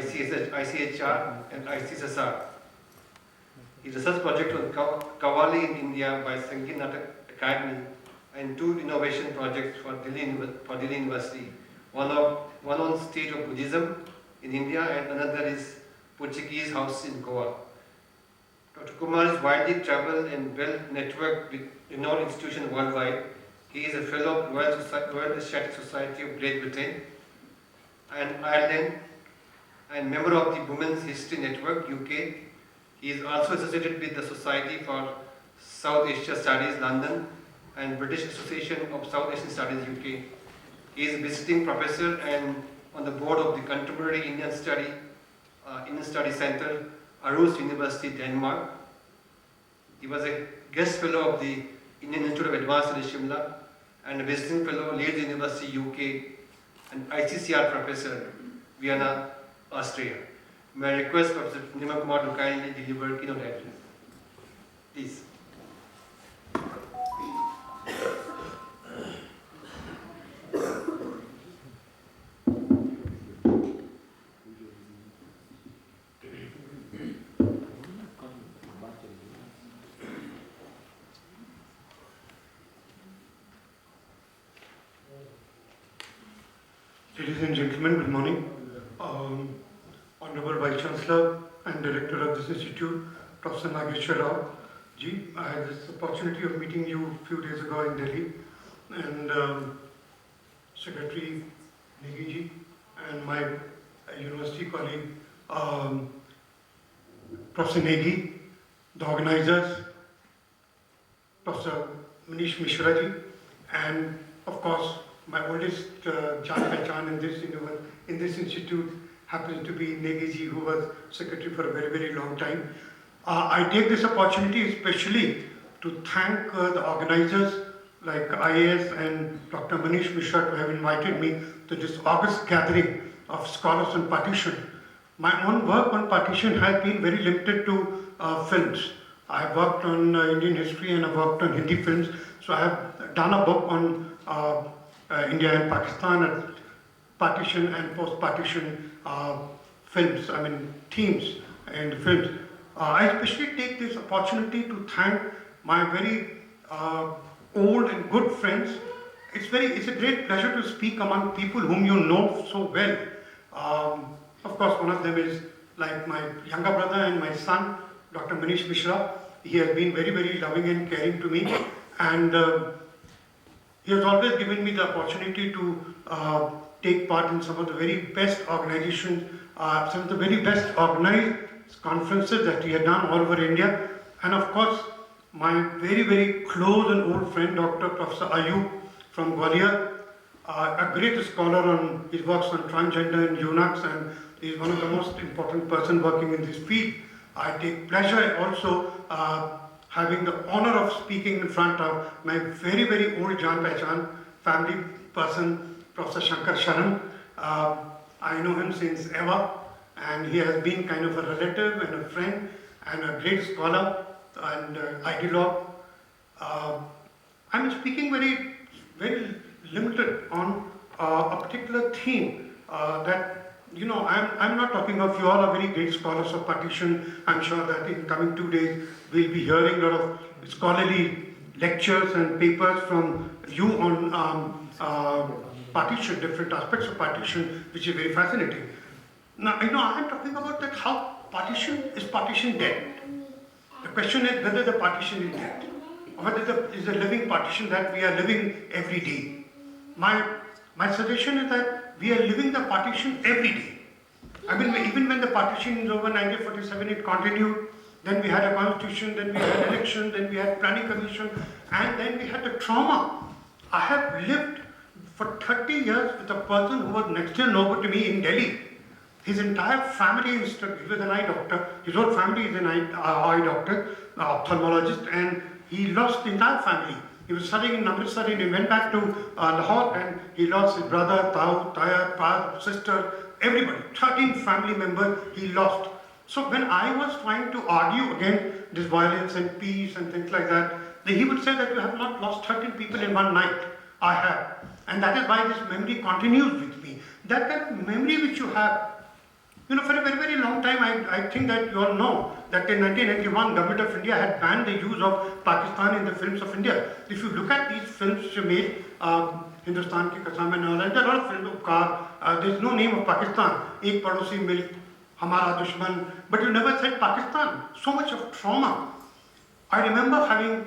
ICHR and ICSSR. His research project on Qawwali in India by Sangeet Natak Academy and two innovation projects for Delhi University. One on stage of Buddhism in India and another is Portuguese house in Goa. Dr. Kumar is widely traveled and well networked with renowned institutions worldwide. He is a fellow of Royal Asiatic Society of Great Britain and Ireland and member of the Women's History Network, UK. He is also associated with the Society for South Asia Studies, London, and British Association of South Asian Studies, UK. He is a visiting professor and on the board of the Contemporary Indian Study Center, Aarhus University, Denmark. He was a guest fellow of the Indian Institute of Advanced Studies, SHIMLA, and a visiting fellow, Leeds University, UK, and ICCR professor, Vienna, Austria. May I request Professor Nima Kumar to kindly deliver keynote address. Please. Ladies and gentlemen, good morning. Honorable Vice Chancellor and Director of this Institute, Professor Nageshwar Rao ji, I had this opportunity of meeting you a few days ago in Delhi, and Secretary Negi ji and my university colleague, Professor Negi, the organizers, Professor Manish Mishra ji, and of course my oldest Jaan Pehchan in this institute happens to be Negi ji, who was secretary for a very, very long time. I take this opportunity especially to thank the organizers like IIAS and Dr. Manish Mishra to have invited me to this August gathering of scholars on partition. My own work on partition has been very limited to films. I have worked on Indian history and I have worked on Hindi films. So I have done a book on India and Pakistan, partition and post-partition films, themes and films. I especially take this opportunity to thank my very old and good friends. It's a great pleasure to speak among people whom you know so well. Of course, one of them is like my younger brother and my son, Dr. Manish Mishra. He has been very, very loving and caring to me, and he has always given me the opportunity to take part in some of the very best organizations, some of the very best organized conferences that he had done all over India. And of course, my very, very close and old friend, Dr. Professor Ayub from Gwalior, a great scholar on his works on transgender and eunuchs, and he is one of the most important person working in this field. I take pleasure also having the honor of speaking in front of my very, very old Jaan Pehchan family person, Professor Shankar Sharan. I know him since ever, and he has been kind of a relative and a friend and a great scholar and ideologue. I'm speaking very, very limited on a particular theme that, you know, I'm not talking of you all are very great scholars of partition. I'm sure that in coming 2 days we'll be hearing a lot of scholarly lectures and papers from you on partition, different aspects of partition, which is very fascinating. Now, you know, I'm talking about that how is partition dead? The question is whether the partition is dead, or whether it is a living partition that we are living every day. My suggestion is that we are living the partition every day. I mean, even when the partition is over 1947, it continued. Then we had a constitution, then we had election, then we had planning commission, and then we had the trauma. I have lived for 30 years with a person who was next door neighbor to me in Delhi. His entire family he was an eye doctor. His whole family is an eye doctor, ophthalmologist, and he lost the entire family. He was studying in Amritsar and he went back to Lahore and he lost his brother, Taya, sister, everybody. 13 family members he lost. So when I was trying to argue against this violence and peace and things like that, he would say that you have not lost 13 people in one night. I have. And that is why this memory continues with me. That kind of memory which you have, You know, for a very, very long time, I think that you all know that in 1991, Government of India had banned the use of Pakistan in the films of India. If you look at these films which are made, Hindustan Ki Kasam and all, and there are a lot of films, Upkar, there's no name of Pakistan, Ek Padosi Milk, Hamara Dushman, but you never said Pakistan. So much of trauma. I remember having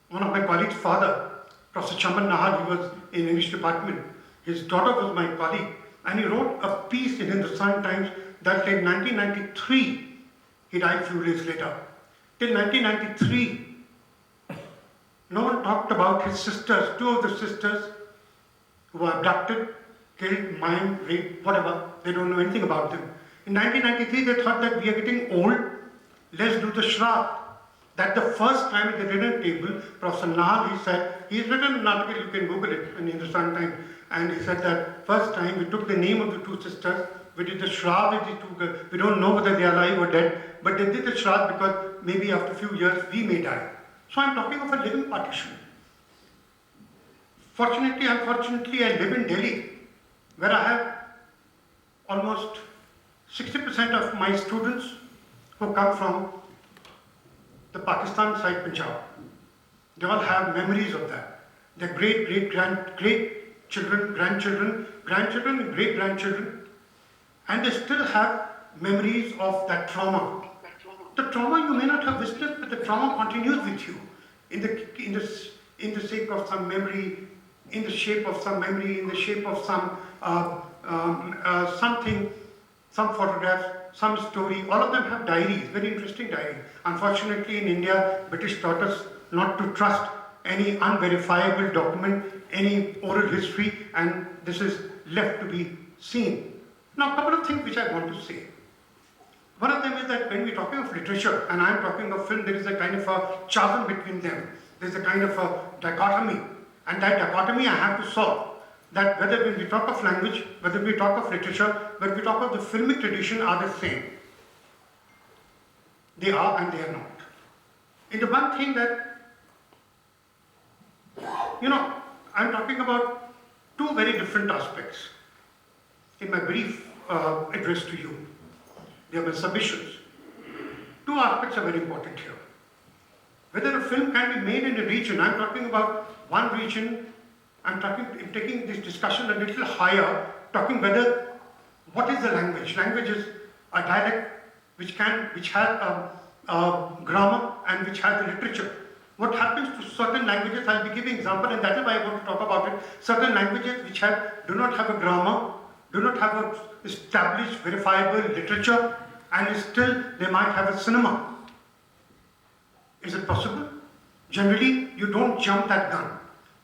one of my colleagues' father, Professor Chaman Nahar, he was in English department. His daughter was my colleague, and he wrote a piece in Hindustan Times that in 1993, he died a few days later. Till 1993, no one talked about his sisters, two of the sisters who were abducted, killed, maimed, raped, whatever. They don't know anything about them. In 1993, they thought that we are getting old, let's do the Shraddh. That the first time at the dinner table, Professor Nahar, he said, he's written an article, you can Google it in Hindustan Times, and he said that first time we took the name of the two sisters, we did the Shraddh with the two girls. We don't know whether they are alive or dead, but they did the Shraddh because maybe after a few years we may die. So I'm talking of a living partition. Fortunately, unfortunately, I live in Delhi, where I have almost 60% of my students who come from the Pakistan side, Punjab. They all have memories of that. Their great-children, grandchildren, and great-grandchildren, and they still have memories of that trauma. The trauma you may not have witnessed, but the trauma continues with you in the sake of some memory, in the shape of some memory, in the shape of some something, some photographs, some story. All of them have diaries, very interesting diaries. Unfortunately, in India, British taught us not to trust any unverifiable document, any oral history, and this is left to be seen. Now, a couple of things which I want to say. One of them is that when we're talking of literature, and I'm talking of film, there is a kind of a chasm between them. There's a kind of a dichotomy, and that dichotomy I have to solve. That whether when we talk of language, whether we talk of literature, whether we talk of the filmic tradition are the same. They are and they are not. And the one thing that, you know, I'm talking about two very different aspects in my brief address to you. They are my submissions. Two aspects are very important here. Whether a film can be made in a region, I'm talking about one region. I'm taking this discussion a little higher, talking whether, what is the language? Language is a dialect which has grammar and which has the literature. What happens to certain languages, I'll be giving example, and that is why I want to talk about it. Certain languages which do not have a grammar, do not have a established, verifiable literature, and still they might have a cinema. Is it possible? Generally, you don't jump that gun.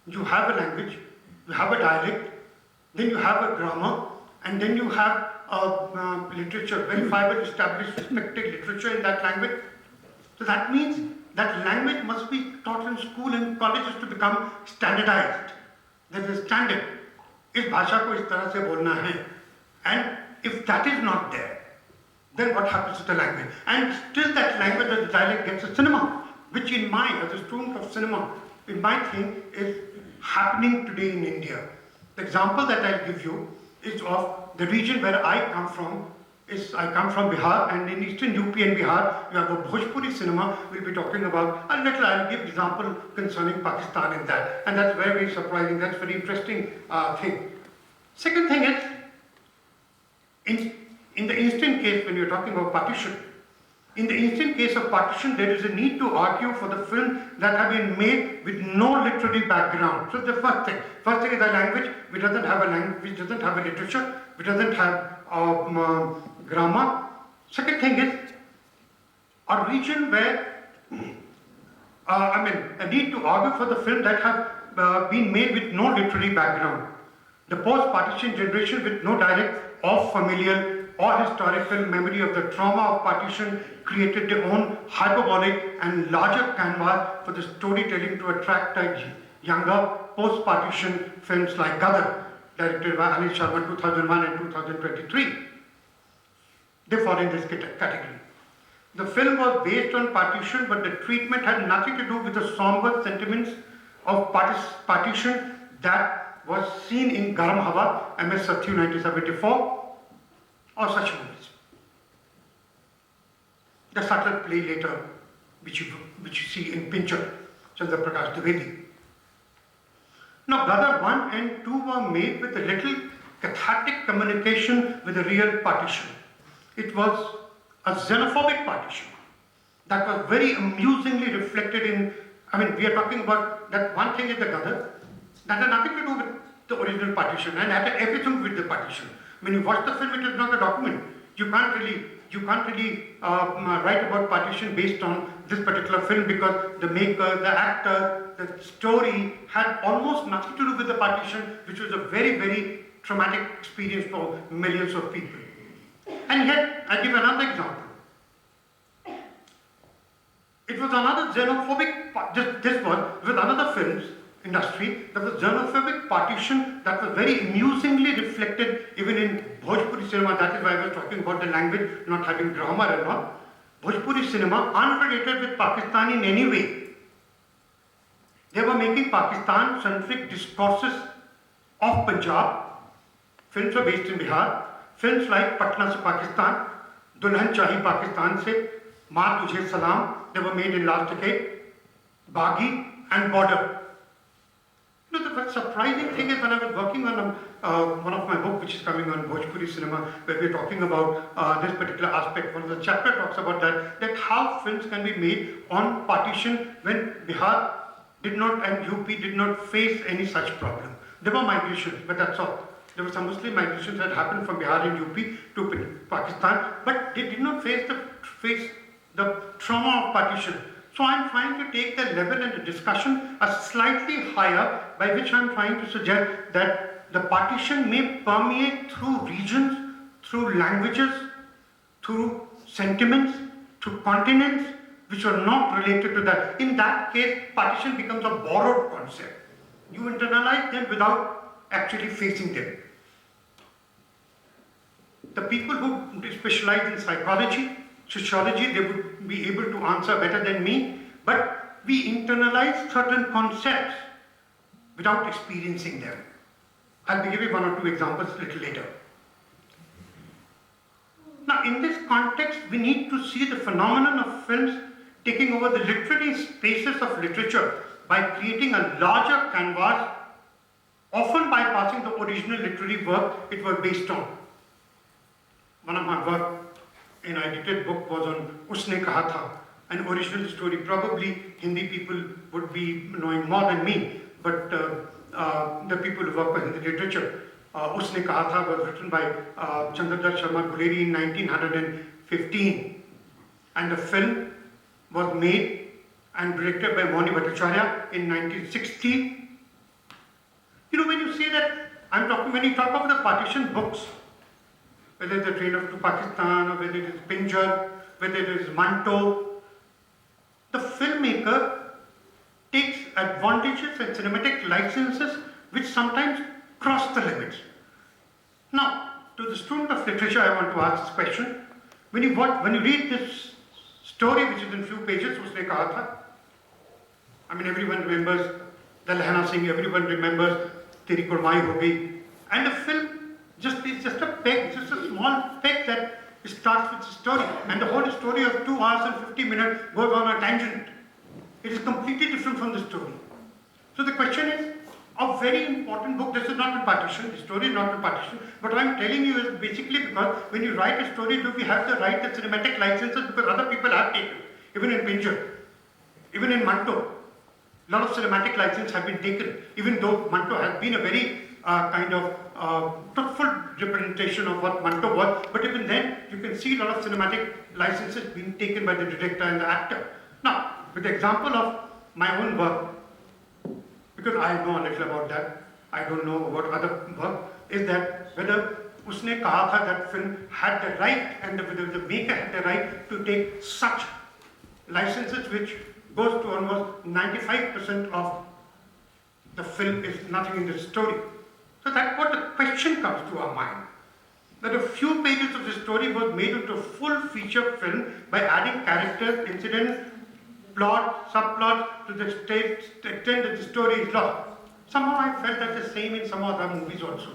You have a language, you have a dialect, then you have a grammar, and then you have literature, verifiable, established, respected literature in that language. So that means that language must be taught in school and colleges to become standardized. There is a standard. इस भाषा को इस तरह से बोलना है. And if that is not there, then what happens to the language? And still that language or the dialect gets a cinema, which in my, as a student of cinema, in my thing is happening today in India. The example that I'll give you is of the region where I come from. I come from Bihar, and in eastern UP and Bihar, you have a Bhojpuri cinema. We'll be talking about, I'll give example concerning Pakistan in that. And that's very, very surprising. That's very interesting thing. Second thing is, in the instant case, when you're talking about partition, in the instant case of partition, there is a need to argue for the film that have been made with no literary background. So the first thing is a language which doesn't have a language, which doesn't have a literature, which doesn't have grammar. Second thing is a region where, a need to argue for the film that have been made with no literary background. The post-partition generation with no direct or familial or historical memory of the trauma of partition created their own hyperbolic and larger canvas for the storytelling to attract younger post-partition films like Gadar, directed by Anil Sharma 2001 and 2023. They fall in this category. The film was based on partition, but the treatment had nothing to do with the somber sentiments of partition that was seen in Garam Hawa, MS Satyu 1974, or such movies. The subtle play later, which you see in Pincher, Chandra Prakash Dwivedi. Now, Brother 1 and 2 were made with a little cathartic communication with a real partition. It was a xenophobic partition that was very amusingly reflected in, we are talking about that one thing is the Gadar, that had nothing to do with the original partition and had everything with the partition. When you watch the film, it is not a document. You can't really write about partition based on this particular film because the maker, the actor, the story had almost nothing to do with the partition, which was a very, very traumatic experience for millions of people. And yet, I give another example. It was another xenophobic, this was with another films industry, there was xenophobic partition that was very amusingly reflected even in Bhojpuri cinema. That is why I was talking about the language not having grammar and all. Bhojpuri cinema, unrelated with Pakistan in any way. They were making Pakistan-centric discourses of Punjab. Films were based in Bihar. Films like Patna se Pakistan, Dulhan Chahi Pakistan se, Maa Tujhe Salam, they were made in last decade, Baghi and Border. The surprising thing is when I was working on one of my books which is coming on Bhojpuri cinema, where we're talking about this particular aspect. One of the chapter talks about that how films can be made on partition when Bihar did not and UP did not face any such problem. There were migrations, but that's all. There were some Muslim migrations that happened from Bihar and UP to Pakistan, but they did not face the trauma of partition. So I'm trying to take the level and the discussion a slightly higher, by which I'm trying to suggest that the partition may permeate through regions, through languages, through sentiments, through continents, which are not related to that. In that case, partition becomes a borrowed concept. You internalize them without actually facing them. The people who specialize in psychology, sociology, they would be able to answer better than me, but we internalize certain concepts without experiencing them. I'll give you one or two examples a little later. Now, in this context, we need to see the phenomenon of films taking over the literary spaces of literature by creating a larger canvas, often bypassing the original literary work it was based on. One of my work in an edited book was on Usne Kaha Tha, an original story. Probably Hindi people would be knowing more than me, but the people who work with Hindi literature, Usne Kaha Tha was written by Chandradar Sharma Guleri in 1915, and the film was made and directed by Moni Bhattacharya in 1960. You know, when you say that, when you talk about the partition books, whether it's the Train to Pakistan, or whether it is Pinjar, whether it is Manto, the filmmaker takes advantages and cinematic licenses which sometimes cross the limits. Now, to the student of literature, I want to ask this question. When you read this story, which is in few pages, Usne Kaha Tha, everyone remembers the Lehna Singh, everyone remembers Teri Kurmai Ho Gayi, and the film is just a peg, just a small peg that starts with the story, and the whole story of 2 hours and 50 minutes goes on a tangent. It is completely different from the story. So the question is, a very important book, this is not a partition, the story is not a partition, but what I'm telling you is basically because when you write a story, do we have the right to cinematic licenses because other people have taken, even in Pinjar, even in Manto, a lot of cinematic licenses have been taken, even though Manto has been a very truthful representation of what Manto was, but even then you can see a lot of cinematic licenses being taken by the director and the actor. Now, with the example of my own work, because I know a little about that, I don't know about other work, is that whether Usne Kaha Tha, that film had the right, and whether the maker had the right to take such licenses which goes to almost 95% of the film is nothing in the story. So that's what the question comes to our mind. That a few pages of the story was made into a full feature film by adding characters, incidents, plot, subplot to the extent that the story is lost. Somehow I felt that the same in some other movies also.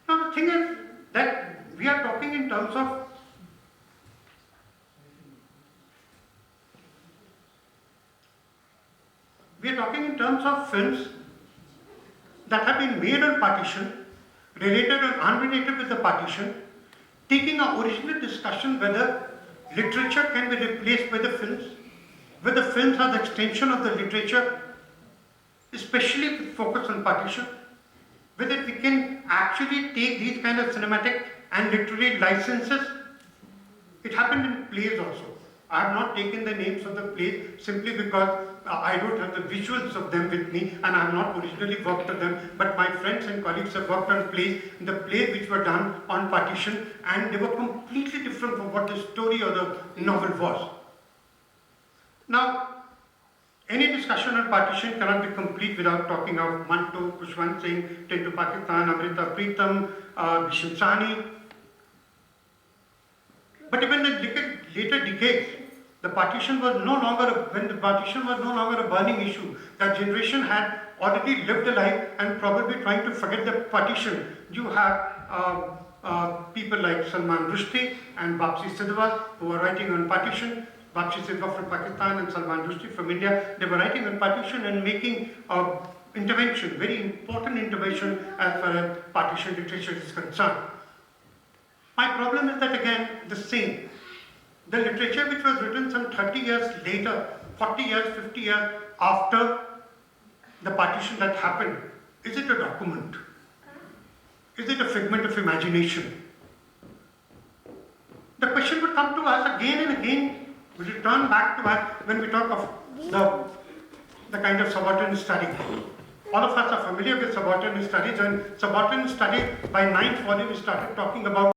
Now the thing is that we are talking in terms of films that have been made on partition, related or unrelated with the partition, taking our original discussion whether literature can be replaced by the films, whether films are the extension of the literature, especially with focus on partition, whether we can actually take these kind of cinematic and literary licenses. It happened in plays also. I have not taken the names of the plays simply because I don't have the visuals of them with me and I have not originally worked on them, but my friends and colleagues have worked on plays, the plays which were done on partition, and they were completely different from what the story or the novel was. Now, any discussion on partition cannot be complete without talking of Manto, Kushwant Singh, Tintu Pakistan, Amrita Preetam, Bisham Sani. But even in later decades, the partition was no longer a burning issue. That generation had already lived a life and probably trying to forget the partition. You have people like Salman Rushdie and Bapsi Sidhwa who were writing on partition. Bapsi Sidhwa from Pakistan and Salman Rushdie from India. They were writing on partition and making intervention, very important intervention as far as partition literature is concerned. My problem is that again, the same. The literature which was written some 30 years later, 40 years, 50 years after the partition that happened, is it a document? Is it a figment of imagination? The question would come to us again and again, will return back to us when we talk of the kind of subaltern study. All of us are familiar with subaltern studies, and subaltern study by 9th volume we started talking about